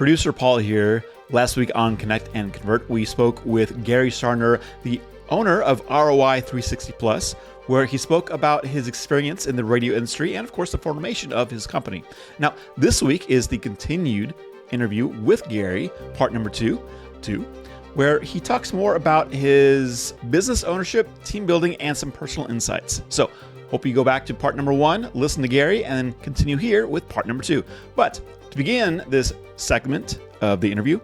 Producer Paul here. Last week on Connect and Convert, we spoke with Gary Sarner, the owner of ROI 360 Plus, where he spoke about his experience in the radio industry and, of course, the formation of his company. Now, this week is the continued interview with Gary, part number two, where he talks more about his business ownership, team building, and some personal insights. So, hope you go back to part number one, listen to Gary, and then continue here with part number two. But to begin this segment of the interview,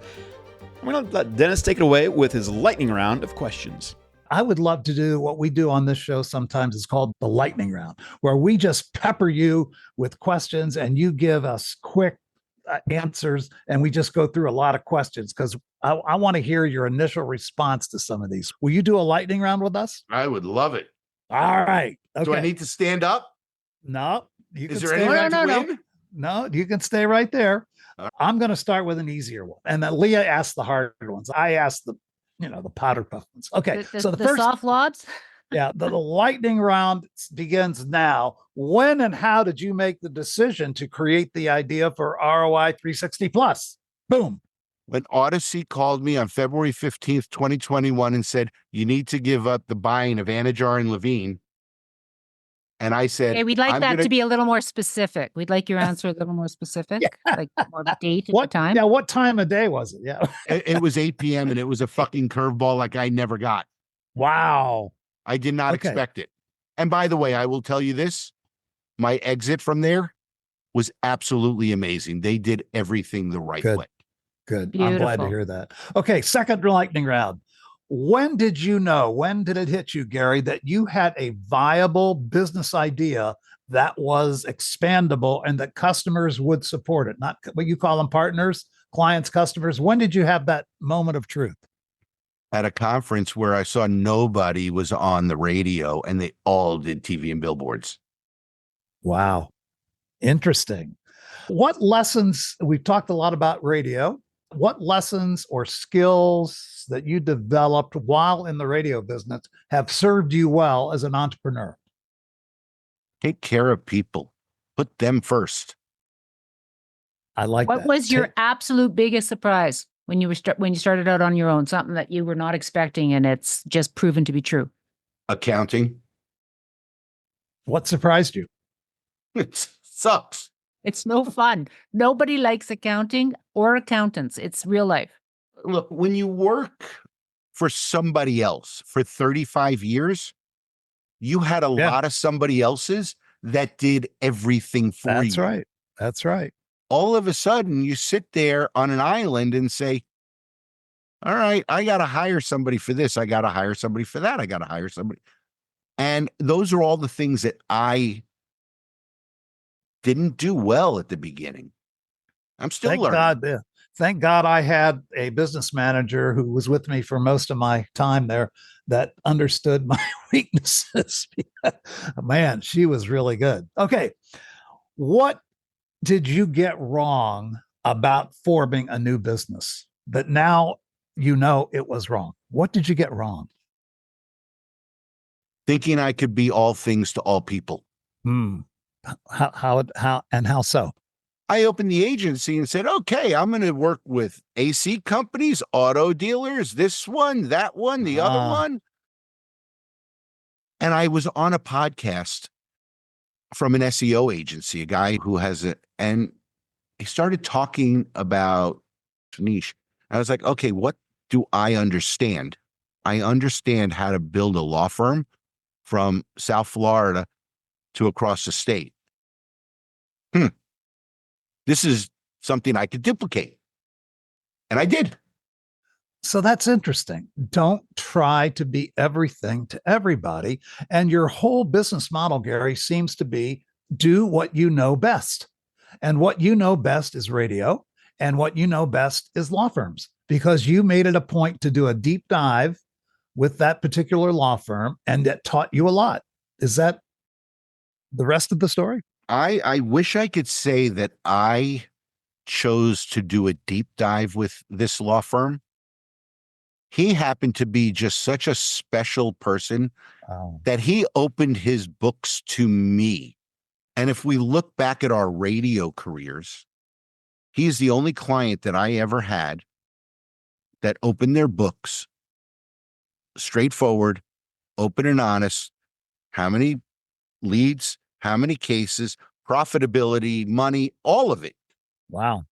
I'm going to let Dennis take it away with his lightning round of questions. I would love to do what we do on this show sometimes. It's called the lightning round, where we just pepper you with questions and you give us quick answers, and we just go through a lot of questions because I want to hear your initial response to some of these. Will you do a lightning round with us? I would love it. All right. Okay. Do I need to stand up? No. You Is can there stay anyone right, to win? No, you can stay right there. I'm going to start with an easier one. And then Leah asked the hard ones. I asked the powder puff ones. Okay. So the first soft lobs. Yeah. The lightning round begins now. When and how did you make the decision to create the idea for ROI 360 Plus? Boom. When Odyssey called me on February 15th, 2021 and said, you need to give up the buying of Anajar and Levine. And I said, okay, we'd like to be a little more specific. We'd like your answer a little more specific, like more of a date at the time. Yeah, what time of day was it? Yeah. It was 8 p.m. and it was a fucking curveball like I never got. Wow. I did not expect it. And by the way, I will tell you this, my exit from there was absolutely amazing. They did everything the right way. Good. Beautiful. I'm glad to hear that. Okay, second lightning round. When did it hit you, Gary, that you had a viable business idea that was expandable and that customers would support it? Not what you call them partners, clients, customers. When did you have that moment of truth? At a conference where I saw nobody was on the radio and they all did TV and billboards. Wow. Interesting. What lessons, we've talked a lot about radio. What lessons or skills that you developed while in the radio business have served you well as an entrepreneur? Take care of people. Put them first. I like that. What was your absolute biggest surprise when you started out on your own? Something that you were not expecting and it's just proven to be true. Accounting. What surprised you? It sucks. It's no fun. Nobody likes accounting or accountants. It's real life. Look, when you work for somebody else for 35 years, you had a lot of somebody else's that did everything for you. That's right. That's right. All of a sudden, you sit there on an island and say, all right, I got to hire somebody for this. I got to hire somebody for that. I got to hire somebody. And those are all the things that I didn't do well at the beginning. I'm still learning. Thank God I had a business manager who was with me for most of my time there that understood my weaknesses. Man, she was really good. Okay. What did you get wrong about forming a new business that now you know it was wrong? What did you get wrong? Thinking I could be all things to all people. How so? I opened the agency and said, okay, I'm going to work with AC companies, auto dealers, this one, that one, the other one. And I was on a podcast from an SEO agency, a guy who and he started talking about niche. I was like, okay, what do I understand? I understand how to build a law firm from South Florida to across the state. This is something I could duplicate. And I did. So that's interesting. Don't try to be everything to everybody. And your whole business model, Gary, seems to be do what you know best. And what you know best is radio. And what you know best is law firms, because you made it a point to do a deep dive with that particular law firm, and it taught you a lot. Is that the rest of the story? I wish I could say that I chose to do a deep dive with this law firm. He happened to be just such a special person that he opened his books to me. And if we look back at our radio careers, He is the only client that I ever had that opened their books, straightforward, open and honest. How many leads, how many cases, profitability, money, all of it. Wow.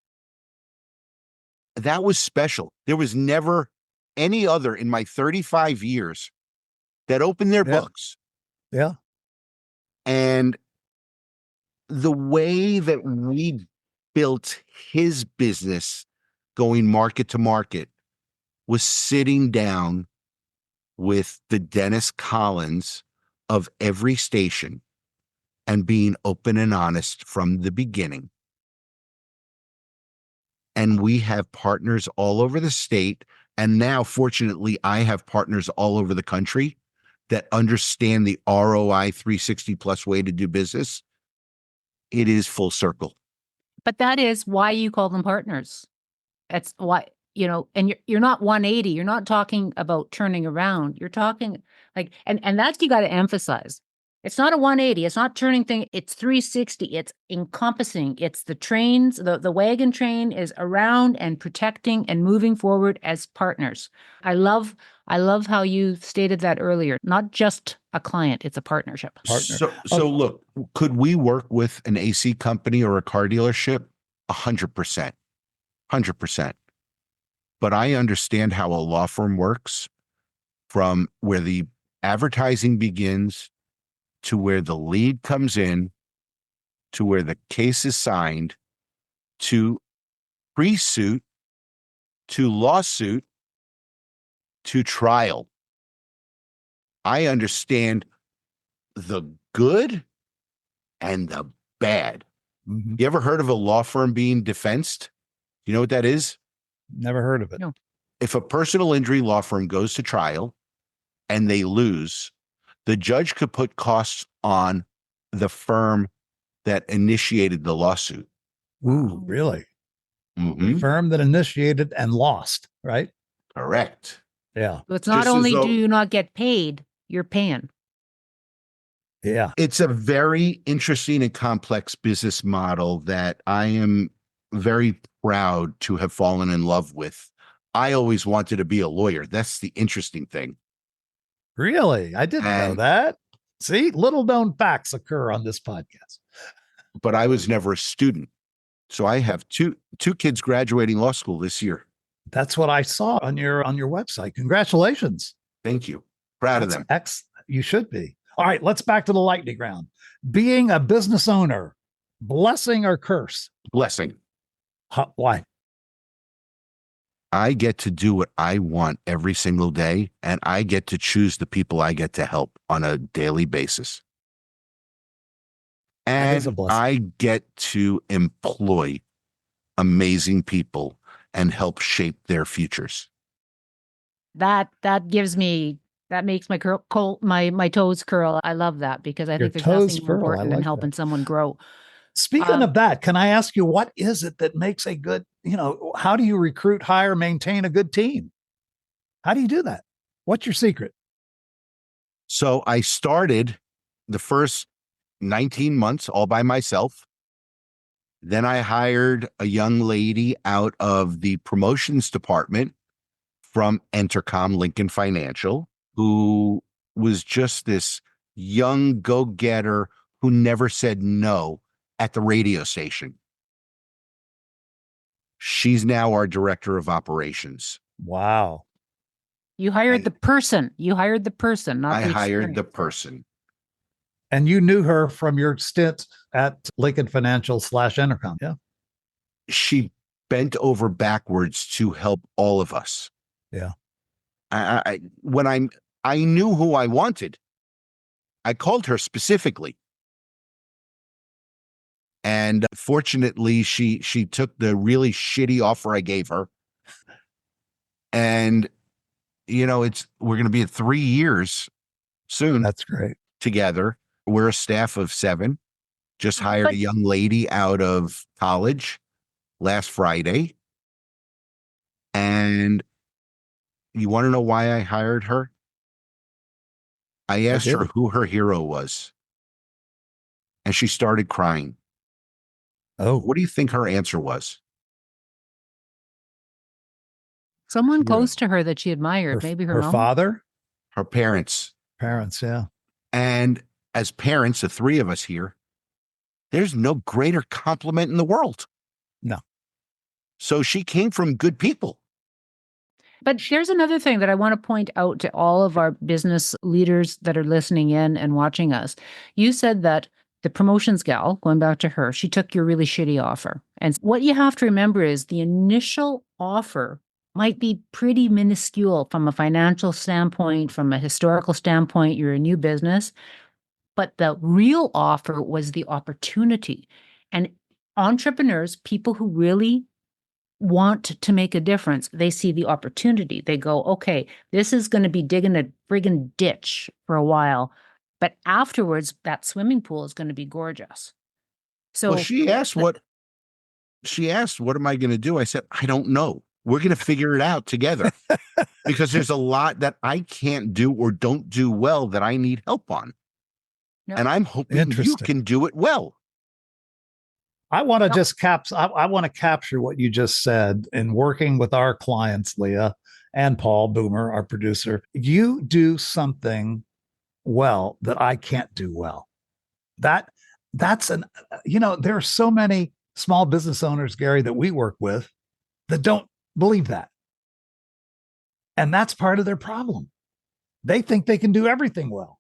That was special. There was never any other in my 35 years that opened their Yeah. books. Yeah. And the way that we built his business going market to market was sitting down with the Dennis Collins of every station and being open and honest from the beginning. And we have partners all over the state. And now, fortunately, I have partners all over the country that understand the ROI 360 plus way to do business. It is full circle. But that is why you call them partners. That's why, and you're not 180. You're not talking about turning around. You're talking like, and that's, you got to emphasize. It's not a 180. It's not turning thing. It's 360. It's encompassing. It's the trains, the wagon train is around and protecting and moving forward as partners. I love how you stated that earlier. Not just a client, it's a partnership. Partner. So look, could we work with an AC company or a car dealership? 100%. 100%. But I understand how a law firm works, from where the advertising begins to where the lead comes in, to where the case is signed, to pre-suit, to lawsuit, to trial. I understand the good and the bad. Mhm. You ever heard of a law firm being defensed? You know what that is? Never heard of it. No. If a personal injury law firm goes to trial and they lose, the judge could put costs on the firm that initiated the lawsuit. Ooh, really? Mhm. Firm that initiated and lost, right? Correct. Yeah. So it's not Just as only though- do you not get paid, you're paying. Yeah. It's a very interesting and complex business model that I am very proud to have fallen in love with. I always wanted to be a lawyer. That's the interesting thing. Really? I didn't know And- that. See, little known facts occur on this podcast. But I was never a student. So I have two kids graduating law school this year. That's what I saw on your website. Congratulations. Thank you. Proud of them. You should be. All right, let's back to the lightning round. Being a business owner, blessing or curse? Blessing. Why? I get to do what I want every single day, and I get to choose the people I get to help on a daily basis. That is a And blessing. I get to employ amazing people and help shape their futures. That makes my toes curl. I love that, because I Your think there's toes nothing more curl. I important than like helping that. someone grow. Speaking of that, can I ask you, what is it that makes a good, how do you recruit, hire, maintain a good team? How do you do that? What's your secret? So I started the first 19 months all by myself. Then I hired a young lady out of the promotions department from Entercom Lincoln Financial, who was just this young go-getter who never said no at the radio station. She's now our director of operations. Wow. You hired And- the person. You hired the person, not I the hired the experience. person. And you knew her from your stint at Lincoln Financial /Entercom. Yeah. She bent over backwards to help all of us. Yeah. I knew who I wanted. I called her specifically. And fortunately, she took the really shitty offer I gave her. And, we're going to be at 3 years soon That's great. together. We're a staff of 7. Just hired But- a young lady out of college last Friday. And you want to know why I hired her? I asked her who her hero was. And she started crying. Oh, What do you think her answer was? Someone Yeah. close to her that she admired, maybe her mom. father, her parents. parents. Yeah. And as parents, the three of us here, there's no greater compliment in the world. No. So she came from good people. But there's another thing that I want to point out to all of our business leaders that are listening in and watching us. You said that the promotions gal, going back to her, she took your really shitty offer. And what you have to remember is the initial offer might be pretty minuscule from a financial standpoint, from a historical standpoint. You're a new business. But the real offer was the opportunity. And entrepreneurs, people who really want to make a difference, they see the opportunity. They go, okay, this is going to be digging a friggin' ditch for a while, but afterwards, that swimming pool is going to be gorgeous. So Well, she asked, what am I going to do? I said, I don't know. We're going to figure it out together because there's a lot that I can't do or don't do well that I need help on. Yep. And I'm hoping you can do it well. I want to just I want to capture what you just said in working with our clients, Leah and Paul Boomer, our producer. You do something well that I can't do well. That's there are so many small business owners, Gary, that we work with that don't believe that. And that's part of their problem. They think they can do everything well.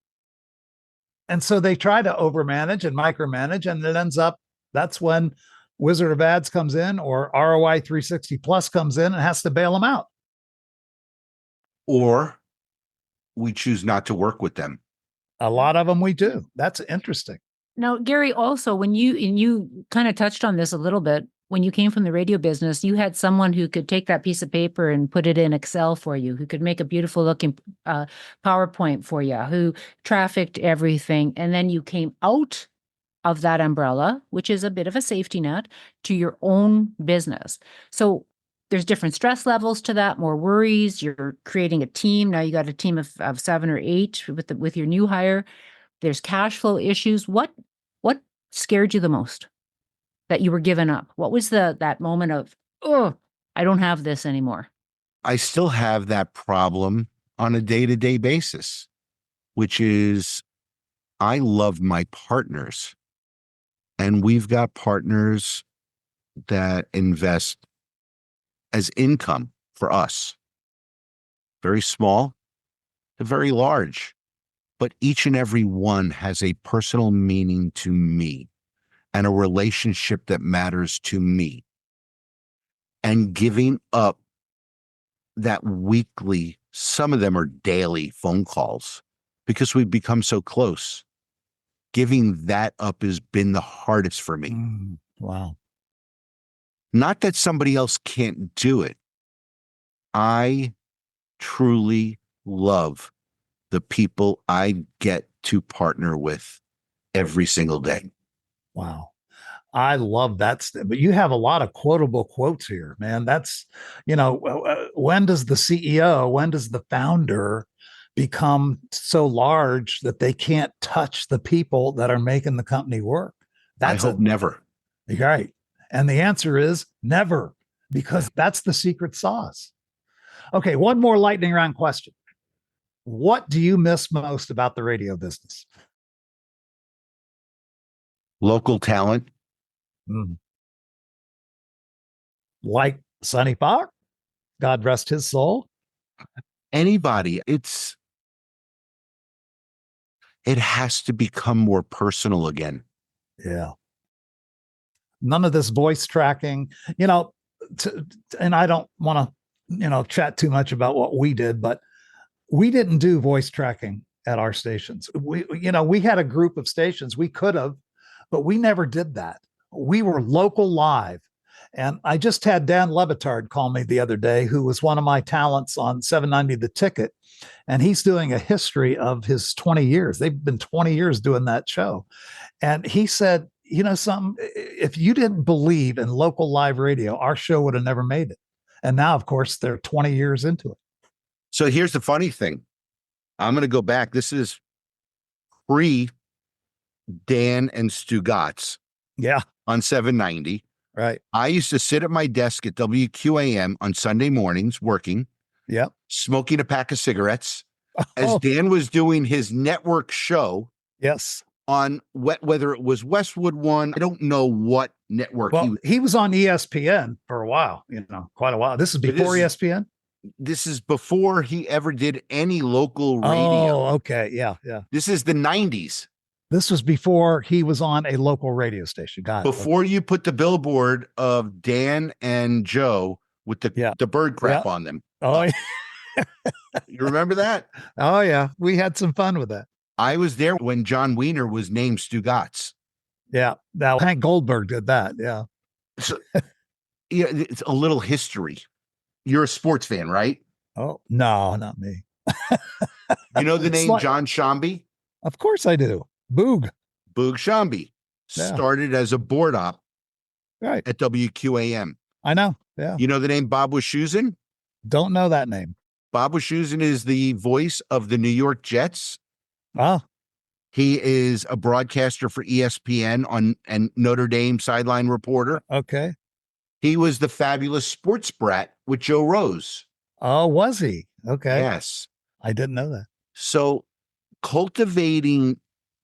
And so they try to overmanage and micromanage, and it ends up, that's when Wizard of Ads comes in or ROI 360 Plus comes in and has to bail them out. Or we choose not to work with them. A lot of them we do. That's interesting. now, Gary, also when you kind of touched on this a little bit, when you came from the radio business, you had someone who could take that piece of paper and put it in Excel for you, who could make a beautiful looking PowerPoint for you, who trafficked everything. And then you came out of that umbrella, which is a bit of a safety net, to your own business. So there's different stress levels to that, more worries. You're creating a team. Now you got a team of 7 or 8 with your new hire. There's cash flow issues. What scared you the most that you were giving up? What was that moment of, oh, I don't have this anymore? I still have that problem on a day-to-day basis, which is I love my partners. And we've got partners that invest as income for us. Very small to very large. But each and every one has a personal meaning to me and a relationship that matters to me. And giving up that weekly, some of them are daily phone calls because we've become so close. Giving that up has been the hardest for me. Wow. Not that somebody else can't do it. I truly love the people I get to partner with every single day. Wow. I love that. But you have a lot of quotable quotes here, man. That's, when does the CEO, when does the founder become so large that they can't touch the people that are making the company work? I hope never. Right. And the answer is never, because that's the secret sauce. Okay. One more lightning round question. What do you miss most about the radio business? Local talent. Like Sonny Fox, God rest his soul. Anybody. It has to become more personal again. Yeah. None of this voice tracking, and I don't want to, chat too much about what we did, but we didn't do voice tracking at our stations. We had a group of stations we could have, but we never did that. We were local live. And I just had Dan Levitard call me the other day, who was one of my talents on 790 The Ticket. And he's doing a history of his 20 years. They've been 20 years doing that show. And he said, something, if you didn't believe in local live radio, our show would have never made it. And now, of course, they're 20 years into it. So here's the funny thing. I'm going to go back. This is pre Dan and Stu Gatz. Yeah. On 790. Right. I used to sit at my desk at WQAM on Sunday mornings working, Yep. smoking a pack of cigarettes as Oh, Dan was doing his network show yes. on whether it was Westwood One. I don't know what network Well, he was on ESPN for a while, quite a while. This is before ESPN? This is before he ever did any local radio. Oh, okay. Yeah. Yeah. This is the 90s. This was before he was on a local radio station. Got it. Before you put the billboard of Dan and Joe with the bird crap on them. Oh, yeah. You remember that? Oh, yeah. We had some fun with that. I was there when John Wiener was named Stugatz. Yeah. Now Hank Goldberg did that. Yeah. So, yeah, it's a little history. You're a sports fan, right? Oh, no, not me. You know the name John Shambi? Of course I do. Boog Shambi started as a board op at WQAM. I know. Yeah. You know the name Bob Wischusen? Don't know that name. Bob Wischusen is the voice of the New York Jets. Oh. He is a broadcaster for ESPN and Notre Dame sideline reporter. Okay. He was the fabulous sports brat with Joe Rose. Oh, was he? Okay. Yes. I didn't know that. So cultivating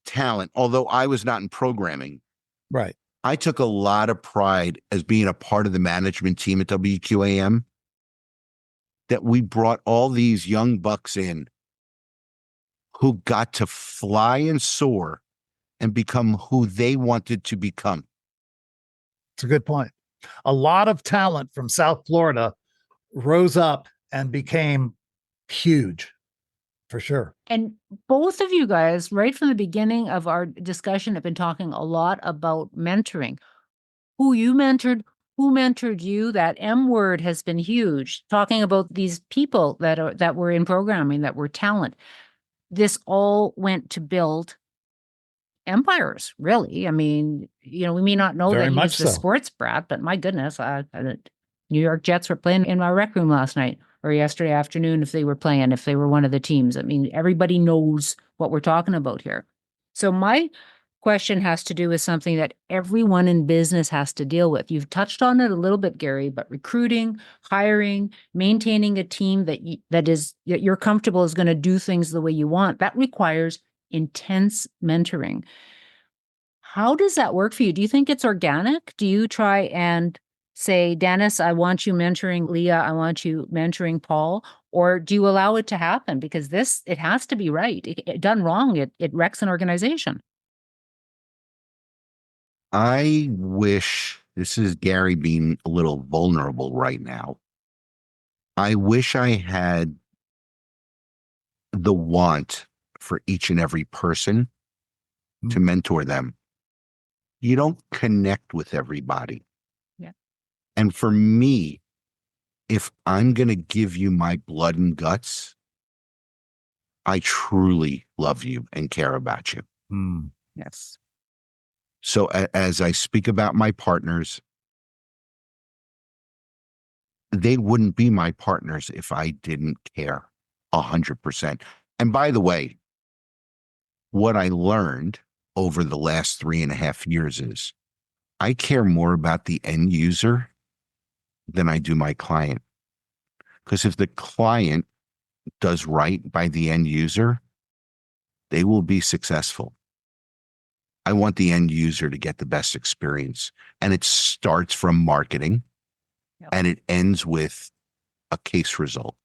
talent, although I was not in programming, right, I took a lot of pride as being a part of the management team at WQAM, that we brought all these young bucks in who got to fly and soar and become who they wanted to become. It's a good point. A lot of talent from South Florida rose up and became huge, for sure. And both of you guys, right from the beginning of our discussion, have been talking a lot about mentoring. Who you mentored, who mentored you, that M word has been huge. Talking about these people that were in programming, that were talent. This all went to build empires, really. I mean, we may not know that he was the sports brat, but my goodness, New York Jets were playing in my rec room last night or yesterday afternoon if they were one of the teams. I mean, everybody knows what we're talking about here. So my question has to do with something that everyone in business has to deal with. You've touched on it a little bit, Gary, but recruiting, hiring, maintaining a team that you're comfortable is going to do things the way you want, that requires intense mentoring. How does that work for you? Do you think it's organic? Do you try and say, Dennis, I want you mentoring Leah, I want you mentoring Paul, or do you allow it to happen? Because it has to be right. Done wrong, it wrecks an organization. I wish, this is Gary being a little vulnerable right now, I wish I had the want for each and every person to mentor them. You don't connect with everybody. Yeah. And for me, if I'm going to give you my blood and guts, I truly love you and care about you. Yes. So as I speak about my partners, they wouldn't be my partners if I didn't care 100%. And by the way, what I learned over the last 3.5 years is I care more about the end user than I do my client. Because if the client does right by the end user, they will be successful. I want the end user to get the best experience. And it starts from marketing and it ends with a case result.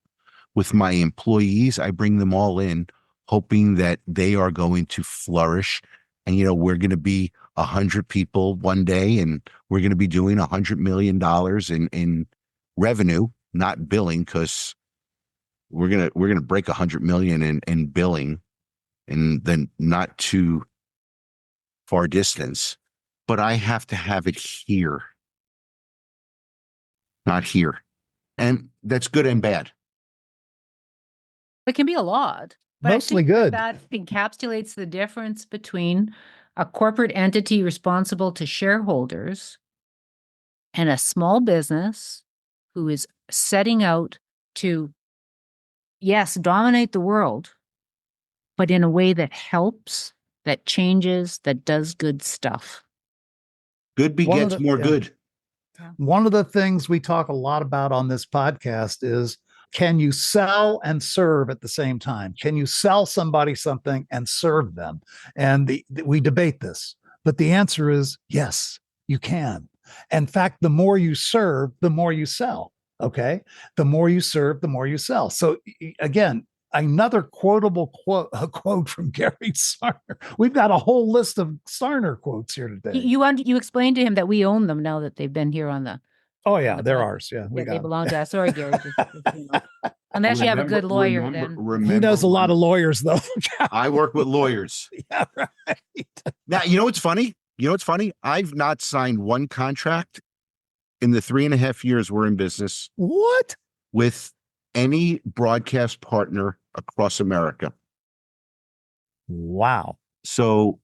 With my employees, I bring them all in hoping that they are going to flourish. And, we're going to be 100 people one day and we're going to be doing $100 million in revenue, not billing, because we're going to break 100 million in billing and then not too far distance, but I have to have it here, not here. And that's good and bad. It can be a lot. But mostly good. That encapsulates the difference between a corporate entity responsible to shareholders and a small business who is setting out to, yes, dominate the world, but in a way that helps, that changes, that does good stuff. Good begets more good. One of the things we talk a lot about on this podcast is, can you sell and serve at the same time? Can you sell somebody something and serve them? And we debate this, but the answer is yes, you can. In fact, the more you serve, the more you sell. Okay. The more you serve, the more you sell. So again, another quotable quote, a quote from Gary Sarner. We've got a whole list of Sarner quotes here today. You explained to him that we own them now that they've been here on the. Oh yeah, they're ours. Yeah, we got they belong to us. Sorry, Gary. Unless you have a good lawyer, then he knows a lot of lawyers, though. I work with lawyers. Yeah, right. Now, you know what's funny? I've not signed one contract in the 3.5 years we're in business. What? With any broadcast partner across America. Wow. So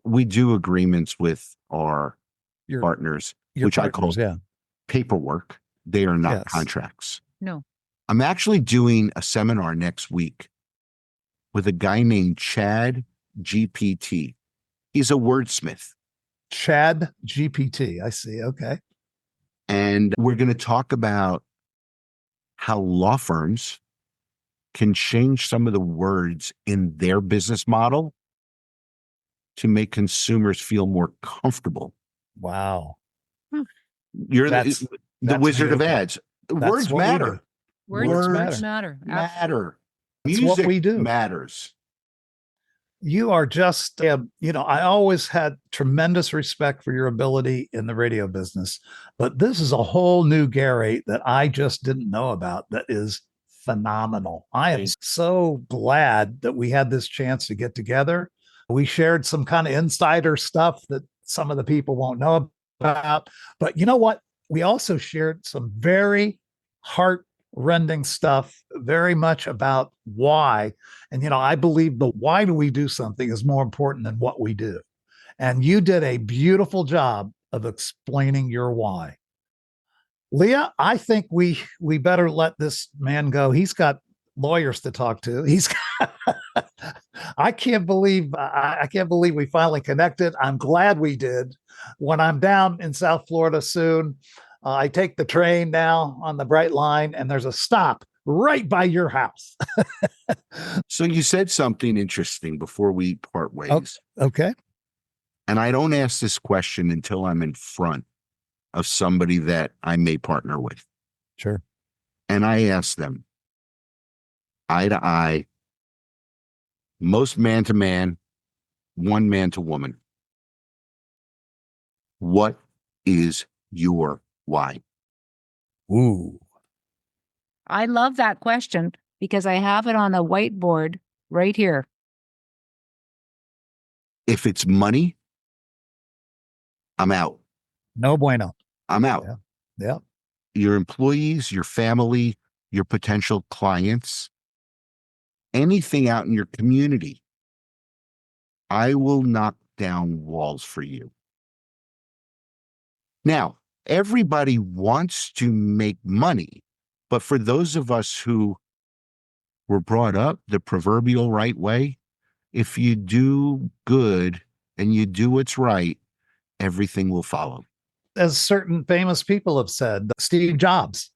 we do agreements with our partners, which I call paperwork. They are not contracts. No. I'm actually doing a seminar next week with a guy named Chad GPT. He's a wordsmith. Chad GPT. I see. Okay. And we're going to talk about how law firms can change some of the words in their business model to make consumers feel more comfortable. Wow. You're the wizard of ads. Words matter. Words matter. Music what we do. Matters. You are just, I always had tremendous respect for your ability in the radio business, but this is a whole new Gary that I just didn't know about that is phenomenal. I am so glad that we had this chance to get together. We shared some kind of insider stuff that some of the people won't know about, but you know what? We also shared some very heart-rending stuff, very much about why. And, I believe the why do we do something is more important than what we do. And you did a beautiful job of explaining your why. Leah, I think we better let this man go. He's got lawyers to talk to. I can't believe we finally connected. I'm glad we did. When I'm down in South Florida soon, I take the train now on the Bright Line, and there's a stop right by your house. So you said something interesting before we part ways. Okay. And I don't ask this question until I'm in front of somebody that I may partner with. Sure. And I ask them, eye to eye, most man to man, one man to woman, what is your why? Ooh. I love that question because I have it on a whiteboard right here. If it's money, I'm out. No bueno. I'm out. Yeah. Your employees, your family, your potential clients, anything out in your community, I will knock down walls for you. Now, everybody wants to make money, but for those of us who were brought up the proverbial right way, if you do good and you do what's right, everything will follow. As certain famous people have said, Steve Jobs,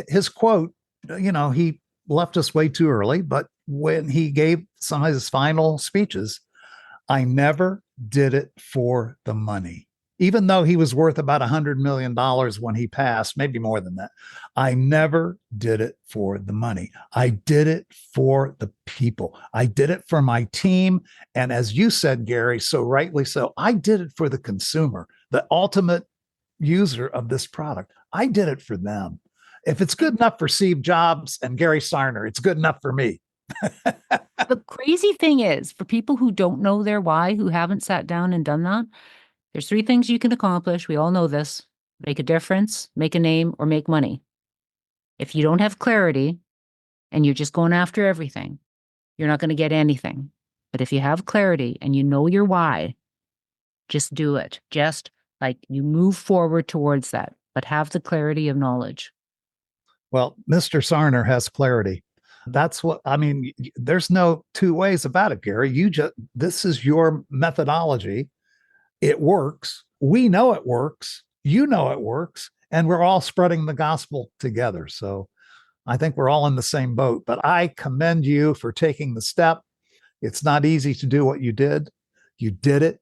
his quote, he left us way too early, but when he gave some of his final speeches, I never did it for the money. Even though he was worth about $100 million when he passed, maybe more than that, I never did it for the money. I did it for the people. I did it for my team. And as you said, Gary, so rightly so, I did it for the consumer, the ultimate user of this product. I did it for them. If it's good enough for Steve Jobs and Gary Sarner, it's good enough for me. The crazy thing is, for people who don't know their why, who haven't sat down and done that, there's 3 things you can accomplish. We all know this: make a difference, make a name, or make money. If you don't have clarity and you're just going after everything, you're not going to get anything. But if you have clarity and you know your why, just do it. Just like you move forward towards that, but have the clarity of knowledge. Well, Mr. Sarner has clarity. That's what I mean. There's no 2 ways about it, Gary. This is your methodology. It works. we know it works. You know it works. And we're all spreading the gospel together. So I think we're all in the same boat. But I commend you for taking the step. It's not easy to do what you did. You did it.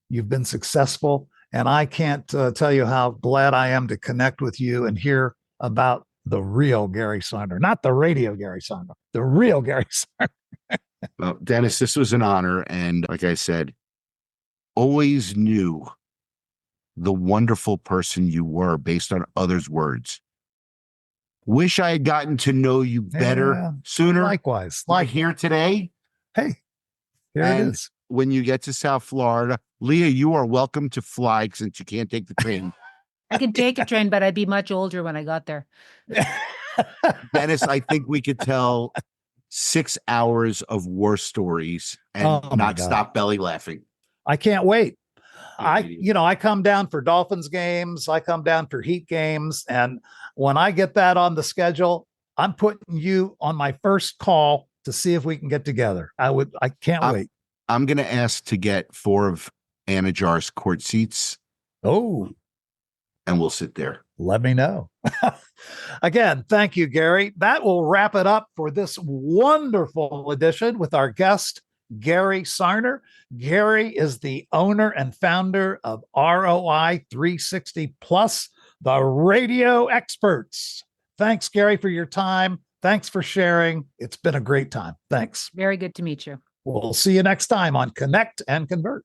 You've been successful. And I can't tell you how glad I am to connect with you and hear about the real Gary Sarner, not the radio Gary Sarner, the real Gary Sarner. Well, Dennis, this was an honor. And like I said, always knew the wonderful person you were based on others' words. Wish I had gotten to know you better sooner. Likewise. Like here today. Hey, here it is. When you get to South Florida, Leah, you are welcome to fly since you can't take the train. I can take a train, but I'd be much older when I got there. Dennis, I think we could tell 6 hours of war stories and not stop belly laughing. I can't wait. I come down for Dolphins games. I come down for Heat games. And when I get that on the schedule, I'm putting you on my first call to see if we can get together. I can't wait. I'm going to ask to get 4 of Anna Jar's court seats. Oh, and we'll sit there. Let me know. Again, thank you, Gary. That will wrap it up for this wonderful edition with our guest, Gary Sarner. Gary is the owner and founder of ROI 360 Plus, the radio experts. Thanks, Gary, for your time. Thanks for sharing. It's been a great time. Thanks. Very good to meet you. We'll see you next time on Connect and Convert.